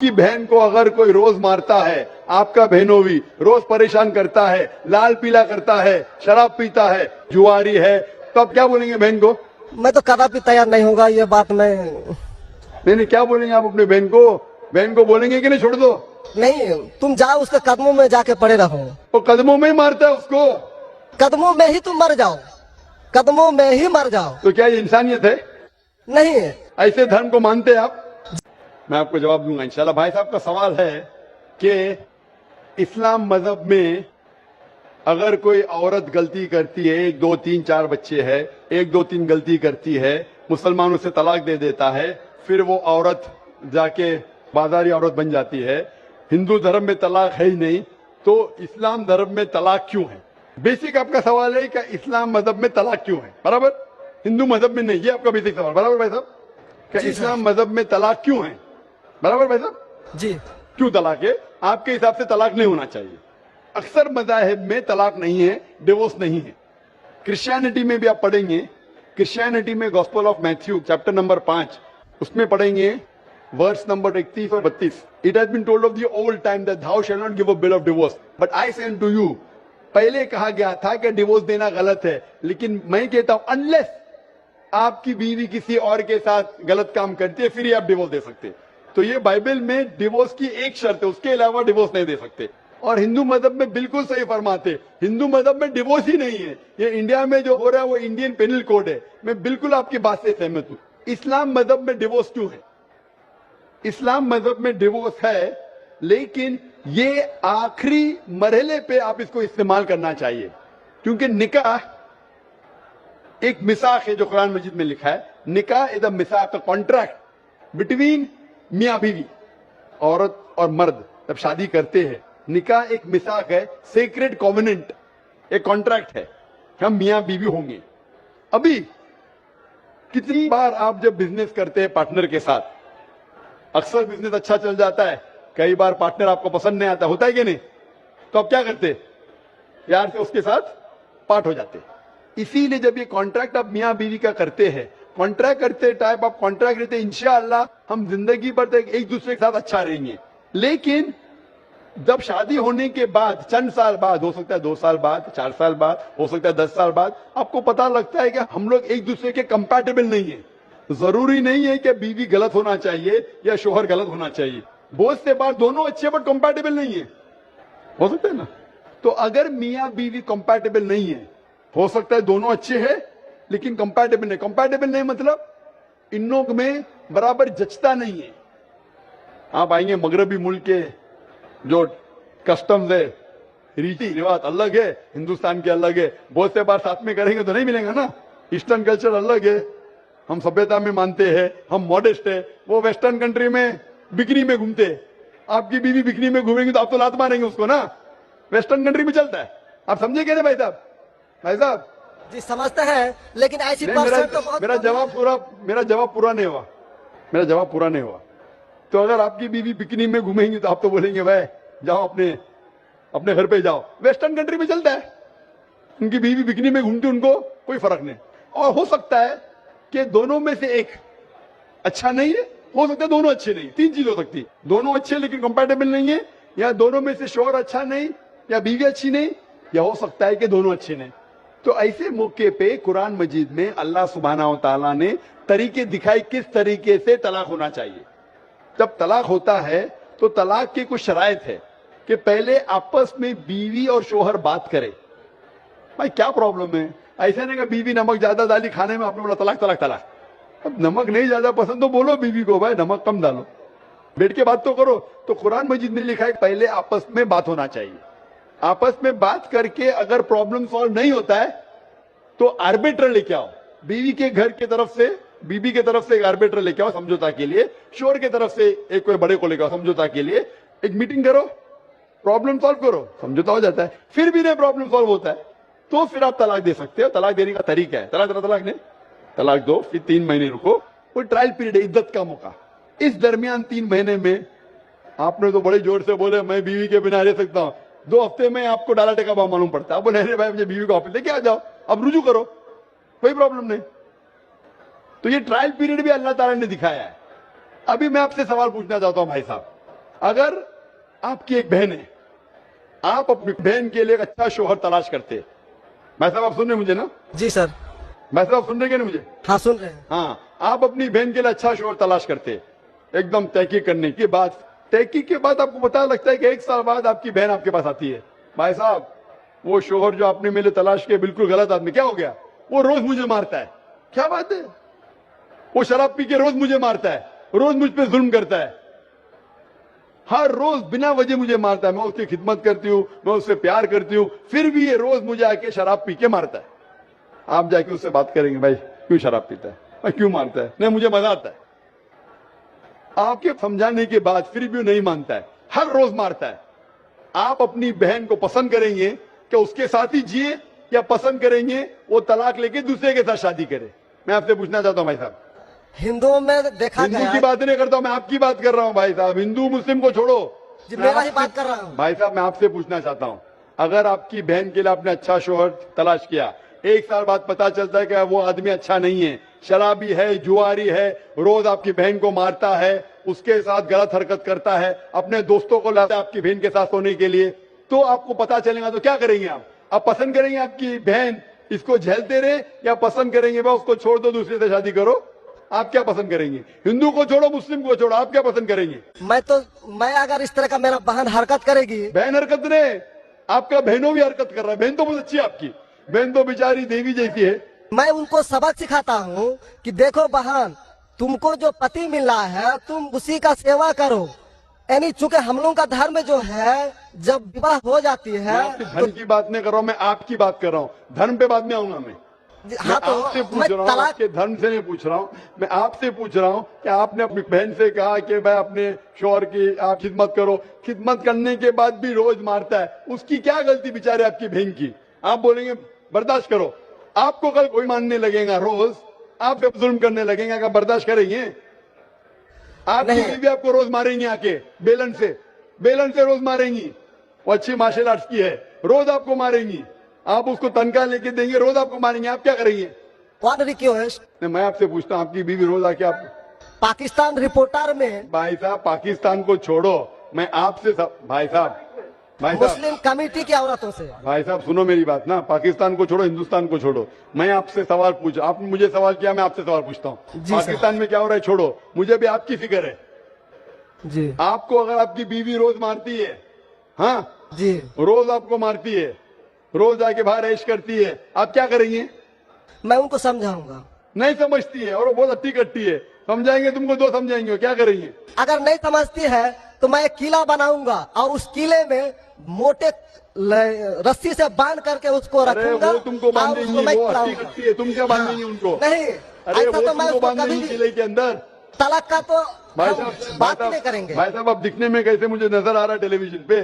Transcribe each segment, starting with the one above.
की बहन को अगर कोई रोज मारता है, आपका बहनों भी रोज परेशान करता है, लाल पीला करता है, शराब पीता है, जुआरी है, तो आप क्या बोलेंगे बहन को? मैं तो कदापि तैयार नहीं होगा ये बात मैं नहीं, क्या बोलेंगे आप अपने बहन को? बहन को बोलेंगे कि नहीं छोड़ दो? नहीं। तुम जाओ उसके कदमों में जाके पड़े रहो, वो कदमों में ही मारता है उसको। कदमों में ही तुम मर जाओ, कदमों में ही मर जाओ। तो क्या ये इंसानियत है? नहीं ऐसे धर्म को मानते हैं आप? मैं आपको जवाब दूंगा इंशाल्लाह। भाई साहब का सवाल है कि इस्लाम मजहब में अगर कोई औरत गलती करती है, 1 2 3 4 बच्चे है, 1 2 3 गलती करती है, मुसलमान उसे तलाक दे देता है, फिर वो औरत जाके बाजारी औरत बन जाती है। हिंदू धर्म में तलाक है ही नहीं, तो इस्लाम धर्म में तलाक क्यों है? बेसिक आपका सवाल है कि इस्लाम मजहब में तलाक क्यों है, बराबर? हिंदू मजहब में नहीं, ये आपका बेसिक सवाल, बराबर भाई साहब? कि इस्लाम मजहब में तलाक क्यों है, बराबर भाई साहब? जी। क्यों तलाक है? आपके हिसाब से तलाक नहीं होना चाहिए। अक्सर मज़ाहिब में तलाक नहीं है, डिवोर्स नहीं है। क्रिश्चियनिटी में भी आप पढ़ेंगे, क्रिश्चियनिटी में gospel of Matthew chapter number 5 उसमें पढ़ेंगे वर्स नंबर 31 और 32। It has been told of the old time that thou shall not give a bill of divorce, but I say unto you। पहले कहा गया था कि डिवोर्स देना गलत है, लेकिन मैं कहता हूं अनलेस आपकी बीवी किसी और के साथ गलत काम करती है, फिर ही आप डिवोर्स दे सकते। तो ये बाइबल में डिवोर्स की एक शर्त है, उसके अलावा डिवोर्स नहीं दे सकते। और हिंदू मजहब में बिल्कुल सही फरमाते, हिंदू मजहब में डिवोर्स ही नहीं है। ये इंडिया में जो हो रहा है वो इंडियन पेनल कोड है। मैं बिल्कुल आपकी बात से सहमत हूं। इस्लाम मजहब में डिवोर्स क्यों है? इस्लाम मजहब में डिवोर्स है, लेकिन ये आखिरी मरहले पे आप इसको इस्तेमाल करना चाहिए, क्योंकि निकाह एक मिसाक है जो कुरान मजीद में लिखा है। निकाह इज अ मिसाक, कॉन्ट्रैक्ट बिटवीन मियां बीवी। औरत और मर्द जब शादी करते हैं, निकाह एक मिसाक है, सेक्रेड कॉवेनेंट, एक कॉन्ट्रैक्ट है, हम मियां बीवी होंगे। अभी कितनी बार आप जब बिजनेस करते हैं पार्टनर के साथ, अक्सर बिजनेस अच्छा चल जाता है, कई बार पार्टनर आपको पसंद नहीं आता, होता है कि नहीं? तो आप क्या करते? यार से उसके साथ पार्ट हो जाते। इसीलिए जब ये कॉन्ट्रैक्ट आप मियां बीवी का करते हैं, कॉन्ट्रैक्ट करते टाइप आप कॉन्ट्रैक्ट रहते, इंशाअल्लाह हम जिंदगी भर तक एक दूसरे के साथ अच्छा रहेंगे। लेकिन जब शादी होने के बाद चंद साल बाद, हो सकता है 2 साल बाद, 4 साल बाद, हो सकता है 10 साल बाद, आपको पता लगता है कि हम लोग एक दूसरे के कंपैटिबल नहीं है। जरूरी नहीं है कि बीवी गलत होना चाहिए या शोहर गलत होना चाहिए, बहुत से बार दोनों अच्छे बट कंपैटिबल नहीं है, हो सकता है ना? तो अगर मियां बीवी कंपैटिबल नहीं है, हो सकता है दोनों अच्छे हैं लेकिन कंपैटिबल नहीं। कंपैटिबल नहीं मतलब इन लोग में बराबर जचता नहीं है। आप आएंगे मगरबी मुल्क के जो कस्टम्स है, रीति रिवाज अलग है, हिंदुस्तान के अलग है, बहुत से बार साथ में करेंगे तो नहीं मिलेगा ना। ईस्टर्न कल्चर अलग है, हम सभ्यता में मानते हैं, हम मॉडेस्ट है। वो वेस्टर्न कंट्री में बिकनी में घूमते हैं, आपकी बीवी बिकनी में घूमेंगे तो आप तो लात मारेंगे उसको ना। वेस्टर्न कंट्री में चलता है, आप समझे क्या भाई साहब? भाई साहब जी समझते हैं, लेकिन ऐसी नहीं, परसेंट तो बहुत मेरा जवाब पूरा नहीं हुआ, मेरा जवाब पूरा नहीं हुआ। तो अगर आपकी बीवी बिकनी में घूमेंगी तो आप तो बोलेंगे भाई जाओ अपने घर पे जाओ। वेस्टर्न कंट्री में चलता है, उनकी बीवी बिकनी में घूमती, उनको कोई फर्क नहीं। और हो सकता है कि दोनों में से एक अच्छा नहीं है, हो सकता है दोनों अच्छे नहीं, 3 चीज हो सकती, दोनों अच्छे लेकिन कंपैटिबल नहीं है, या दोनों में से शोहर अच्छा नहीं या बीवी अच्छी नहीं, या हो सकता है कि दोनों अच्छे नहीं। तो ऐसे मौके पे कुरान मजीद में अल्लाह सुब्हानहू तआला ने तरीके दिखाए किस तरीके से तलाक होना चाहिए। जब तलाक होता है तो तलाक की कुछ शराइत है कि पहले आपस में बीवी और शोहर बात करे, भाई क्या प्रॉब्लम है। ऐसा नहीं कि बीवी नमक ज्यादा डाली खाने में, आपने बोला तलाक तलाक तलाक। अब नमक नहीं ज्यादा पसंद तो बोलो बीवी को भाई नमक कम डालो, बैठ के बात तो करो। तो कुरान मजीद में लिखा है पहले आपस में बात होना चाहिए। आपस में बात करके अगर प्रॉब्लम सॉल्व नहीं होता है तो आर्बिटर लेके आओ, बीवी के घर की तरफ से, बीबी के तरफ से एक आर्बिटर लेके आओ समझौता के लिए, शोहर के तरफ से एक कोई बड़े को लेके आओ समझौता के लिए, एक मीटिंग करो, प्रॉब्लम सॉल्व करो, समझौता हो जाता है। फिर भी नहीं प्रॉब्लम सॉल्व होता है तो फिर आप तलाक दे सकते हो। तलाक देने का तरीका है, तलाक नहीं, तलाक दो, फिर 3 महीने रुको, कोई ट्रायल पीरियड है, इज्जत का मौका। इस दरमियान 3 महीने में आपने तो बड़े जोर से बोले मैं बीवी के बिना रह सकता हूं, 2 हफ्ते में आपको डाला टेका भाव मालूम पड़ता है, आप बोले अरे भाई मुझे बीवी को ऑफिस लेके आ जाओ, अब रुजू करो, कोई प्रॉब्लम नहीं। तो ये ट्रायल पीरियड भी अल्लाह ताला ने दिखाया है। अभी मैं आपसे सवाल पूछना चाहता हूं भाई साहब, अगर आपकी एक बहन है, आप अपनी बहन के लिए एक अच्छा शोहर तलाश करते। मैं साहब आप सुन रहे हैं मुझे ना? जी सर। मैं साहब आप सुन रहे हैं क्या मुझे? हाँ सुन रहे हैं। हाँ, आप अपनी बहन के लिए अच्छा शोहर तलाश करते, एकदम तहकीक करने के बाद, तहकीक के बाद आपको पता लगता है कि 1 साल बाद आपकी बहन आपके पास आती है, भाई साहब वो शोहर जो आपने मेरे तलाश किया बिल्कुल गलत आदमी। क्या हो गया? वो रोज मुझे मारता है। क्या बात है? वो शराब पी के रोज मुझे मारता है, रोज मुझ पे जुल्म करता है, हर रोज बिना वजह मुझे मारता है। मैं उसकी खिदमत करती हूँ, मैं उससे प्यार करती हूँ, फिर भी ये रोज मुझे आके शराब पी के मारता है। आप जाके उससे बात करेंगे, भाई क्यों शराब पीता है और क्यों मारता है? नहीं मुझे मजा आता है। आपके समझाने के बाद फिर भी वो नहीं मानता है, हर रोज मारता है। आप अपनी बहन को पसंद करेंगे कि उसके साथ ही जिए, या पसंद करेंगे वो तलाक लेके दूसरे के साथ शादी करे? मैं आपसे पूछना चाहता हूं भाई साहब। हिंदुओं में देखा हिंदू गया की बात नहीं करता हूं, मैं आपकी बात कर रहा हूं भाई साहब। हिंदू मुस्लिम को छोड़ो, जी, मेरा ही बात कर रहा हूँ। भाई साहब मैं आपसे पूछना चाहता हूं, अगर आपकी बहन के लिए आपने अच्छा शोहर तलाश किया, 1 साल बाद पता चलता है कि वो आदमी अच्छा नहीं है, शराबी है, जुआरी है, रोज आपकी बहन को मारता है, उसके साथ गलत हरकत करता है, अपने दोस्तों को लाता है आपकी बहन के साथ सोने के लिए, तो आपको पता चलेगा तो क्या करेंगे आप पसंद करेंगे आपकी बहन इसको झेलते रहे, या पसंद करेंगे भाई उसको छोड़ दो, दूसरे से शादी करो? आप क्या पसंद करेंगे? हिंदू को छोड़ो, मुस्लिम को छोड़ो, आप क्या पसंद करेंगे? मैं अगर इस तरह का मेरा बहन हरकत करेगी, बहन हरकत ने, आपका बहनों भी हरकत कर रहा है। बहन तो बहुत अच्छी है आपकी, बहन तो बेचारी देवी जैसी है। मैं उनको सबक सिखाता हूँ कि देखो बहन, तुमको जो पति मिल रहा है तुम उसी का सेवा करो। यानी चूंकि हम लोगों का धर्म जो है, जब विवाह हो जाती मैं है आपके धर्म की बात नहीं कर रहा हूं, मैं आपकी बात कर रहा हूं। धर्म पे बाद में आऊंगा मैं। हाँ तो आपसे पूछ मैं रहा हूँ, तलाक आपके धर्म से नहीं पूछ रहा हूँ, मैं आपसे पूछ रहा हूँ कि आपने अपनी बहन से कहा कि भाई अपने शौहर की आप खिदमत करो, खिदमत करने के बाद भी रोज मारता है, उसकी क्या गलती बेचारे आपकी बहन की? आप बोलेंगे बर्दाश्त करो, आपको कल कोई मानने लगेगा, रोज आप पे जुल्म करने लगेंगे, क्या बर्दाश्त करेंगे? आपकी बीवी आपको रोज मारेंगी आके बेलन से रोज मारेंगी। वो अच्छी मार्शल आर्ट्स की है, रोज आपको मारेंगी, आप उसको तनख्वाह लेके देंगे, रोज आपको मारेंगे, आप क्या करेंगे? वन रिक्वेस्ट, मैं आपसे पूछता हूँ, आपकी बीवी रोज आके आप पाकिस्तान रिपोर्टर में भाई साहब पाकिस्तान को छोड़ो, मैं आपसे भाई साहब मुस्लिम कमेटी की औरतों से, भाई साहब सुनो मेरी बात ना, पाकिस्तान को छोड़ो, हिंदुस्तान को छोड़ो, मैं आपसे सवाल पूछ, आपने मुझे सवाल किया, मैं आपसे सवाल पूछता हूँ। पाकिस्तान में क्या हो रहा है छोड़ो, मुझे भी आपकी फिक्र है जी। आपको अगर आपकी बीवी रोज मारती है, हाँ जी, रोज आपको मारती है, रोज आके बाहर ऐश करती है, आप क्या करेंगे? मैं उनको समझाऊंगा। नहीं समझती है और वो बहुत अट्टी कट्टी है, समझाएंगे तुमको, 2 समझाएंगे, क्या करेंगे? अगर नहीं समझती है तो मैं एक किला बनाऊंगा और उस किले में मोटे रस्सी से बांध करके उसको रखूंगा। वो तुमको बांधेंगी, वो अट्टी कट्टी है, तुम क्या बांधेंगी उनको? नहीं, अरे ऐसा वो तो मैं तुमको उसको बांधेंगी कभी भी किले के अंदर। तलाक का तो भाई हम साहब बात ही नहीं करेंगे। भाई साहब अब दिखने में कैसे मुझे नजर आ रहा है टेलीविजन पे,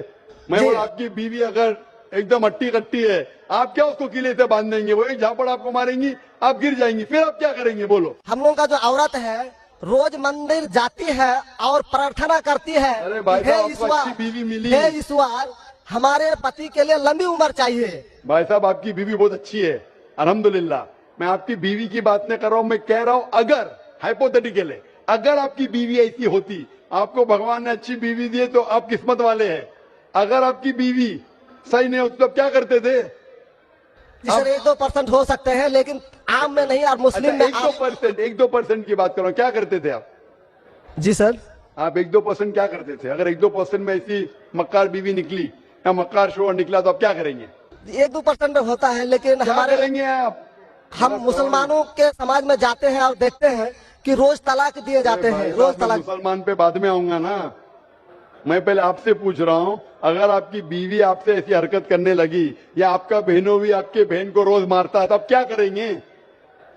मैं जी। बोला आपकी बीवी अगर एकदम अट्टी कट्टी है, आप क्या उसको किले से बांध देंगे? वो एक झापड़ आपको मारेंगी, आप गिर जाएंगी, फिर आप क्या करेंगे बोलो? हम लोगों का जो औरत है रोज मंदिर जाती है और प्रार्थना करती है, अरे भाई हे साहब, आपको ईश्वर, अच्छी बीवी मिली। हे ईश्वर, हमारे पति के लिए लंबी उम्र चाहिए। भाई साहब आपकी बीवी बहुत अच्छी है, अल्हम्दुलिल्लाह। मैं आपकी बीवी की बात नहीं कर रहा हूं, मैं कह रहा हूं अगर हाइपोथेटिकल है, अगर आपकी बीवी ऐसी होती, आपको भगवान ने अच्छी बीवी दी है तो आप किस्मत वाले हैं। अगर आपकी बीवी सही नहीं होती तो आप क्या करते थे? सर 1-2% हो सकते हैं, लेकिन आम में नहीं, और मुस्लिम में 1-2% की बात कर रहा हूं, क्या करते थे आप? जी सर, आप 1-2% क्या करते थे? अगर 1-2% में ऐसी मक्कार बीवी निकली या मक्कार शोहर निकला तो आप क्या करेंगे? 1-2% होता है, लेकिन क्या हमारे करेंगे आप? हम मुसलमानों के समाज में जाते हैं और देखते हैं कि रोज तलाक दिए जाते हैं, रोज मैं तलाक। मुसलमान पे बाद में आऊंगा ना, मैं पहले आपसे पूछ रहा हूं, अगर आपकी बीवी आपसे ऐसी हरकत करने लगी या आपका बहनों भी आपके बहन को रोज मारता है तो आप क्या करेंगे?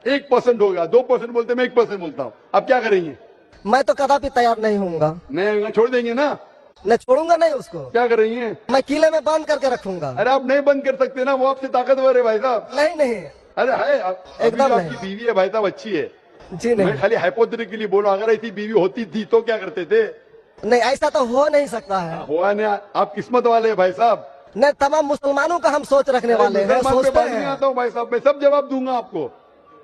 1% होगा, 2% बोलते, मैं 1% बोलता हूं, आप क्या करेंगे? मैं तो कदापि तैयार नहीं होऊंगा। नहीं छोड़ देंगे ना? मैं छोड़ूंगा नहीं उसको, क्या करेंगे? मैं किले में बांध करके रखूंगा। अरे आप नहीं बंद कर सकते ना, वो आपसे ताकतवर है भाई साहब। नहीं नहीं, अरे है एकदम आपकी बीवी है भाई साहब, अच्छी है। जी नहीं, मैं खाली हाइपोथेटिकली बोल रहा हूं, अगर ऐसी बीवी होती थी तो क्या करते थे? नहीं ऐसा तो हो नहीं सकता है। हुआ नहीं, आप किस्मत वाले हैं भाई साहब। नहीं, तमाम मुसलमानों का हम सोच रखने वाले हैं, मुसलमान पे सोचते बात नहीं हैं। आता हूँ भाई साहब, मैं सब जवाब दूंगा आपको।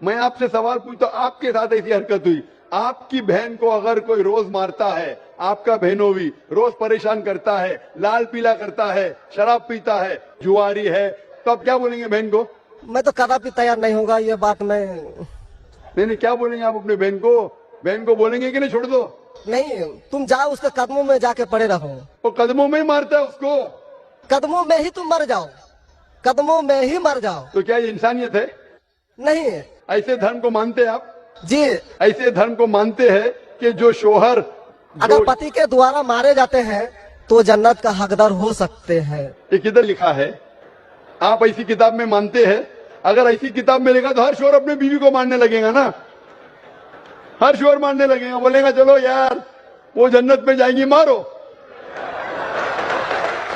मैं आपसे सवाल पूछता हूं, आपके साथ ऐसी हरकत हुई, आपकी बहन को अगर कोई रोज मारता है, आपका बहनोई रोज परेशान करता है, लाल पीला करता है, शराब पीता है, जुआरी है, तो आप क्या बोलेंगे बहन को? मैं तो कदापि तैयार नहीं होगा ये बात मैं नहीं, क्या बोलेंगे आप अपने बहन को? बहन को बोलेंगे कि नहीं छोड़ दो? नहीं, तुम जाओ उसके कदमों में जाके पड़े रहो। वो कदमों में ही मारता है उसको, कदमों में ही तुम मर जाओ, कदमों में ही मर जाओ। तो क्या ये इंसानियत है? नहीं ऐसे धर्म को मानते हैं आप? जी, ऐसे धर्म को मानते हैं कि जो शोहर अगर पति के द्वारा मारे जाते हैं तो जन्नत का हकदार हो सकते हैं। ये किधर लिखा है? आप ऐसी किताब में मानते हैं? अगर ऐसी किताब में लिखा तो हर शोहर अपने बीवी को मारने लगेगा ना, हर शोहर मारने लगेगा, बोलेगा चलो यार वो जन्नत में जाएंगी, मारो।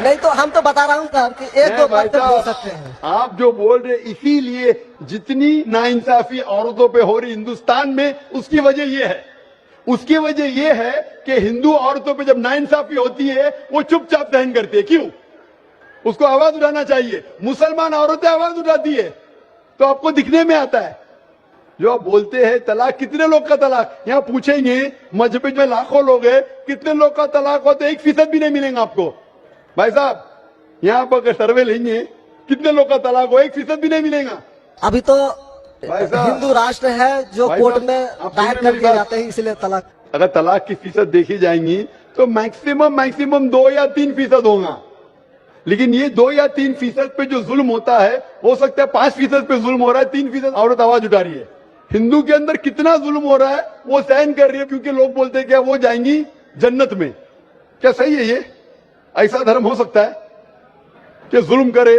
नहीं तो हम तो बता रहा हूँ साहब कि एक दो बातें हो सकते हैं। आप जो बोल रहे, इसीलिए जितनी नाइंसाफी औरतों पे हो रही हिंदुस्तान में, उसकी वजह ये है, उसकी वजह ये है कि हिंदू औरतों पे जब नाइंसाफी होती है वो चुपचाप सहन करती है। क्यों? उसको आवाज उठाना चाहिए। मुसलमान औरतें आवाज उठाती है तो आपको दिखने में आता है। जो आप बोलते हैं तलाक, कितने लोग का तलाक, यहाँ पूछेंगे मजहब में लाखों लोग हैं, कितने लोग का तलाक हो तो 1% भी नहीं मिलेगा आपको। भाई साहब यहाँ पर सर्वे लेंगे, कितने लोग का तलाक हो, 1% भी नहीं मिलेगा। अभी तो भाई साहब, हिंदू राष्ट्र है जो भाई कोर्ट साहब, में आप दायर सुनिए कर मेरी दिए बात। जाते हैं, इसलिए तलाक। अगर तलाक की फीसद देखी जाएंगी तो मैक्सिमम 2 या 3% होगा, लेकिन ये 2 या 3% पे जो जुल्म होता है, हो सकता है 5% पे जुल्म हो रहा है, 3% औरत आवाज उठा रही है। हिंदू के अंदर कितना जुल्म हो रहा है वो सहन कर रही है, क्योंकि लोग बोलते हैं क्या वो जाएंगी जन्नत में। क्या सही है ये? ऐसा धर्म हो सकता है कि जुल्म करे,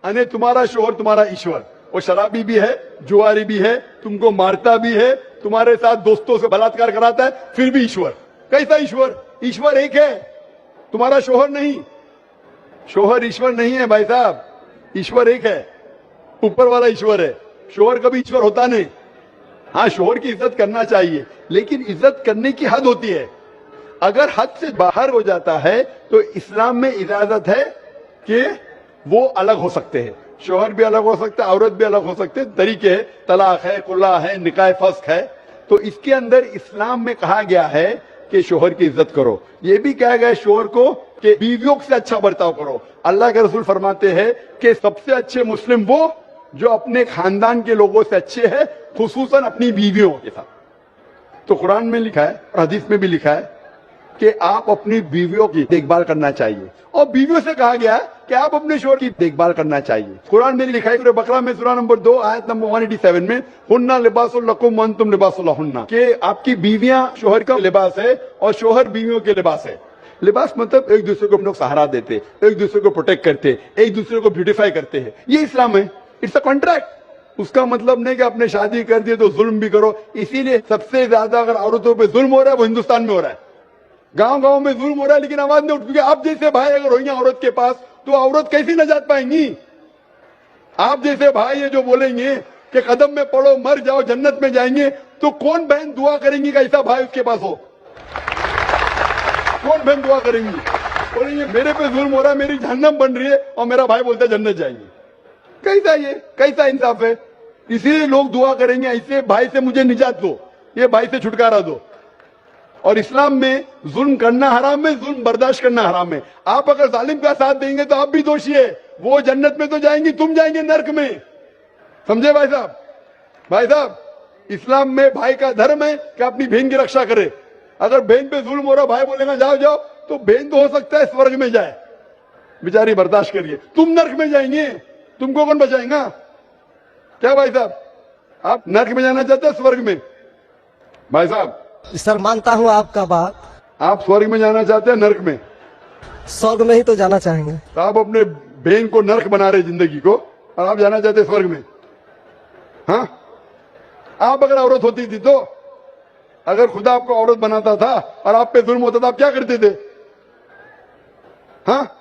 अने तुम्हारा शोहर तुम्हारा ईश्वर, वो शराबी भी है, जुआरी भी है, तुमको मारता भी है, तुम्हारे साथ दोस्तों से बलात्कार कराता है, फिर भी ईश्वर? कैसा ईश्वर? ईश्वर एक है, तुम्हारा शोहर नहीं। शोहर ईश्वर नहीं है भाई साहब, ईश्वर एक है, ऊपर वाला ईश्वर है। शोहर कभी ईश्वर होता नहीं। हाँ, शोहर की इज्जत करना चाहिए, लेकिन इज्जत करने की हद होती है। अगर हद से बाहर हो जाता है तो इस्लाम में इजाजत है कि वो अलग हो सकते हैं, शोहर भी अलग हो सकता है, औरत भी अलग हो सकते हैं, तरीके है, तलाक है, कुल्ला है, निकाह फस्क है। तो इसके अंदर इस्लाम में कहा गया है कि शोहर की इज्जत करो। ये भी कहा गया है शोहर को कि बीवियों से अच्छा बर्ताव करो। अल्लाह के रसूल फरमाते हैं कि सबसे अच्छे मुस्लिम वो जो अपने खानदान के लोगों से अच्छे हैं, खुसूसन अपनी बीवियों के साथ। तो कुरान में लिखा है और हदीस में भी लिखा है कि आप अपनी बीवियों की देखभाल करना चाहिए, और बीवियों से कहा गया है कि आप अपने शोहर की देखभाल करना चाहिए। कुरान में लिखा है सूरह बकरा में सूरह नंबर 2 आयत नंबर 187 में, हुन्ना लिबासुल लकुम व अंतुम लिबासुल लहुन्ना, कि आपकी बीवियां शोहर का लिबास है और शोहर बीवियों के लिबास है। लिबास मतलब एक दूसरे को हम लोग सहारा देते, एक दूसरे को प्रोटेक्ट करते, एक दूसरे को ब्यूटिफाई करते हैं, ये इस्लाम है। It's a contract. उसका मतलब नहीं कि आपने शादी कर दी तो जुल्म भी करो। इसीलिए सबसे ज्यादा अगर औरतों पे जुल्म हो रहा है वो हिंदुस्तान में हो रहा है। गांव गांव में जुल्म हो रहा है लेकिन आवाज नहीं उठ, क्योंकि आप जैसे भाई अगर होंगे औरत के पास तो औरत कैसी नजात पाएंगी? आप जैसे भाई ये जो बोलेंगे कि कदम में पड़ो मर जाओ जन्नत में जाएंगे, तो कौन बहन दुआ करेंगी कि ऐसा भाई उसके पास हो? कौन बहन दुआ करेंगी? बोलेंगे मेरे पे जुल्म हो रहा है, मेरी जहन्नम बन रही है, और मेरा भाई बोलता है जन्नत जाएंगे। कैसा ये, कैसा इंसाफ है? इसीलिए लोग दुआ करेंगे ऐसे भाई से मुझे निजात दो, ये भाई से छुटकारा दो। और इस्लाम में जुल्म करना हराम है, जुल्म बर्दाश्त करना हराम है। आप अगर जालिम का साथ देंगे तो आप भी दोषी है। वो जन्नत में तो जाएंगी, तुम जाएंगे नर्क में। समझे भाई साहब? भाई साहब, इस्लाम में भाई का धर्म है कि अपनी बहन की रक्षा करे। अगर बहन पे जुल्म हो रहा, भाई बोलेगा जाओ जाओ, तो बहन तो हो सकता है स्वर्ग में जाए, बेचारी बर्दाश्त करिए, तुम नर्क में जाएंगे, तुमको कौन बचाएगा? क्या भाई साहब, आप नर्क में जाना चाहते हैं स्वर्ग में? भाई साहब, सर मानता हूँ आपका बात। आप स्वर्ग में जाना चाहते हैं नर्क में? स्वर्ग में ही तो जाना चाहेंगे। तो आप अपने बहन को नर्क बना रहे जिंदगी को, और आप जाना चाहते हैं स्वर्ग में? हाँ, आप अगर औरत होती थी तो, अगर खुदा आपको औरत बनाता था और आप पे जुल्म होता था, आप क्या करते थे? हाँ,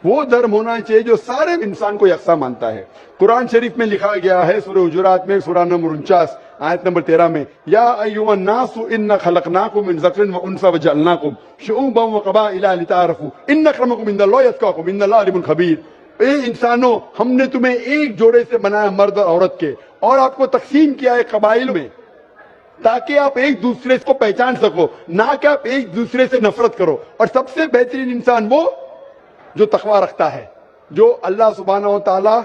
वो धर्म होना चाहिए जो सारे इंसान को यकसा मानता है। कुरान शरीफ में लिखा गया है सूरह हुजुरात में सूरह नंबर 49 आयत नंबर 13 में, या अय्युहन नासु इन्ना खलकनाकुम मिन ज़करिन व उनसा व जअलनाकुम शुऊबन व क़बाइला लिताअरफू इन्न अक्रमकुम इनदल्लाहि अत्क़ाकुम इन्नल्लाहा अलीमुन खबीर। ए इंसानों, हमने तुम्हें एक जोड़े से बनाया, मर्द और औरत के, और आपको तकसीम किया है कबाइल में, ताकि आप एक दूसरे को पहचान सको, ना कि आप एक दूसरे से नफरत करो। और सबसे बेहतरीन इंसान वो जो तकवा रखता है, जो अल्लाह सुब्हानहू व तआला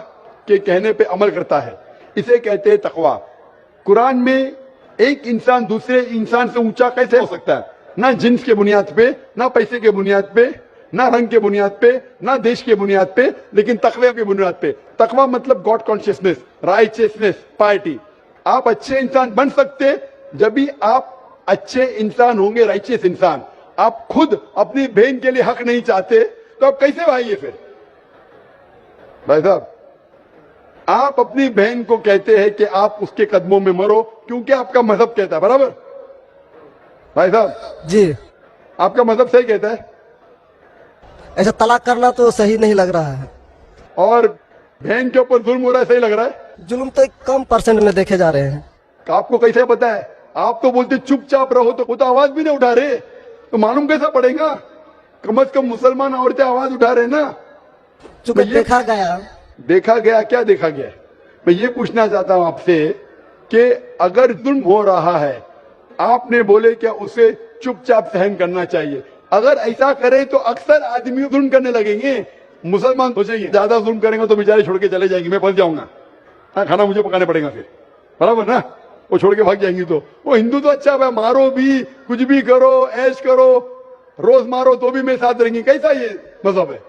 के कहने पे अमल करता है, इसे कहते हैं तकवा। कुरान में एक इंसान दूसरे इंसान से ऊंचा कैसे हो सकता है? ना जिन्स के बुनियाद पे, ना पैसे के बुनियाद पे, ना रंग के बुनियाद पे, ना देश के बुनियाद पे, लेकिन तकवे के बुनियाद पे। तकवा मतलब गॉड कॉन्शियसनेस, राइचियसनेस, पार्टी। आप अच्छे इंसान बन सकते जब भी आप अच्छे इंसान होंगे, राइचियस इंसान। आप खुद अपनी बहन के लिए हक नहीं चाहते तो आप कैसे भाई? फिर भाई साहब, आप अपनी बहन को कहते हैं कि आप उसके कदमों में मरो क्योंकि आपका मजहब कहता है, बराबर? भाई साहब जी, आपका मजहब सही कहता है, ऐसा तलाक करना तो सही नहीं लग रहा है। और बहन के ऊपर जुल्म हो रहा है, सही लग रहा है? जुल्म तो एक कम परसेंट में देखे जा रहे हैं। आपको कैसे पता है? आप तो बोलते चुपचाप रहो, तो वो तो आवाज भी नहीं उठा रहे, तो मालूम कैसा पड़ेगा? कम से कम मुसलमान औरतें आवाज उठा रहे ना। चूंकि ये- देखा गया, देखा गया, क्या देखा गया? मैं ये पूछना चाहता हूं आपसे कि अगर जुल्म हो रहा है, आपने बोले क्या उसे चुपचाप सहन करना चाहिए? अगर ऐसा करे तो अक्सर आदमी जुल्म करने लगेंगे। मुसलमान सोचेंगे ज्यादा जुल्म करेंगे तो बेचारे छोड़ के चले जाएंगे, मैं फंस जाऊंगा, हाँ खाना मुझे पकाने पड़ेगा फिर, बराबर ना? वो छोड़ के भाग जाएंगी। तो वो हिंदू तो अच्छा है, मारो भी, कुछ भी करो, ऐश करो, रोज मारो तो भी मैं साथ रहेंगे। कैसा ये मजहब है?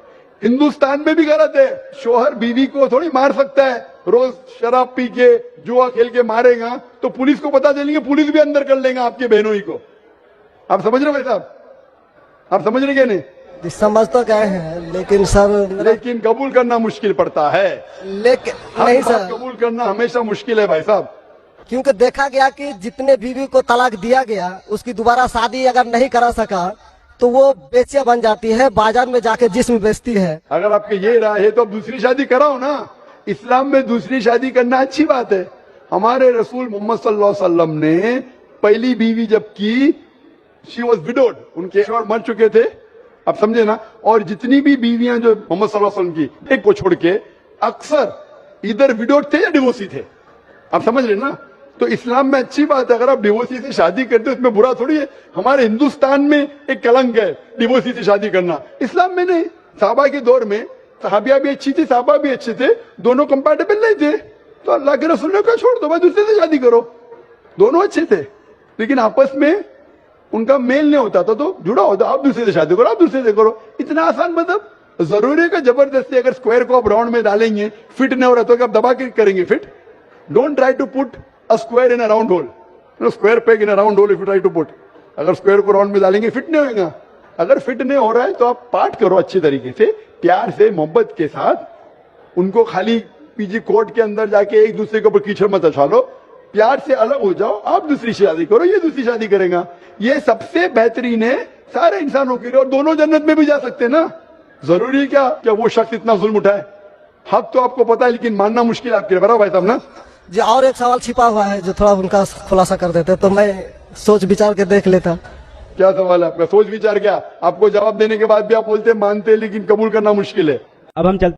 हिंदुस्तान में भी गलत है। शोहर बीवी को थोड़ी मार सकता है, रोज शराब पी के जुआ खेल के मारेगा तो पुलिस को पता चलेंगे, पुलिस भी अंदर कर लेगा आपके बहनों ही को। आप समझ रहे हो भाई साहब? आप समझ रहे क्या? नहीं जी, समझ तो गए हैं, लेकिन सर लेकिन कबूल करना मुश्किल पड़ता है। लेकिन हर नहीं बात सर, कबूल करना हमेशा मुश्किल है भाई साहब। क्योंकि देखा गया कि जितने बीवी को तलाक दिया गया, उसकी दोबारा शादी अगर नहीं करा सका तो वो बेचिया बन जाती है, बाजार में जाके जिस्म बेचती है। अगर आपके ये राय है तो आप दूसरी शादी कराओ ना। इस्लाम में दूसरी शादी करना अच्छी बात है। हमारे रसूल मोहम्मद सल्लल्लाहु अलैहि वसल्लम ने पहली बीवी जब की, शी वॉज विडोड, उनके शौहर मर चुके थे, आप समझे ना? और जितनी भी बीवियां जो मोहम्मद सल्लल्लाहु अलैहि वसल्लम की, एक को छोड़ के अक्सर इधर विडोड थे या डिवोर्सी थे। आप समझ रहे ना? तो इस्लाम में अच्छी बात है, अगर आप डिवोर्सी से शादी करते हो इसमें बुरा थोड़ी है। हमारे हिंदुस्तान में एक कलंक है डिवोर्सी से शादी करना, इस्लाम में नहीं। साहबा के दौर में सहाबिया भी अच्छी थी, साहबा भी अच्छे थे, दोनों कंपैटिबल नहीं थे, तो अल्लाह के रसूल ने कहा छोड़ दो भाई, दूसरे से शादी करो। दोनों अच्छे थे लेकिन आपस में उनका मेल नहीं होता था, तो जुड़ा होता, आप दूसरे से शादी करो, आप दूसरे से करो। इतना आसान मतलब? जरूरी है कि जबरदस्ती अगर स्क्वायर को आप राउंड में डालेंगे, फिट नहीं हो रहा तो आप दबा के करेंगे fit? Don't try to put a square in a round hole, square peg in a round hole if you try to put. अगर स्क्वायर को राउंड में डालेंगे फिट नहीं होगा। अगर फिट नहीं हो रहा है तो आप पार्ट करो अच्छी तरीके से, प्यार से, मोहब्बत के साथ। उनको खाली पीजी कोर्ट के अंदर जाके एक दूसरे के ऊपर कीचड़ मत उछालो, प्यार से अलग हो जाओ, आप दूसरी शादी करो, ये दूसरी शादी करेगा। ये सबसे बेहतरीन है सारे इंसानों के लिए, और दोनों जन्नत में भी जा सकते हैं ना। जरूरी है क्या वो शख्स इतना जुल्म उठाए? हक तो आपको पता है लेकिन मानना मुश्किल है आपके लिए, बराबर भाई साहब ना? जी, और एक सवाल छिपा हुआ है जो थोड़ा उनका खुलासा कर देते तो मैं सोच विचार के देख लेता। क्या सवाल है आपका? सोच विचार क्या? आपको जवाब देने के बाद भी आप बोलते मानते लेकिन कबूल करना मुश्किल है। अब हम चलते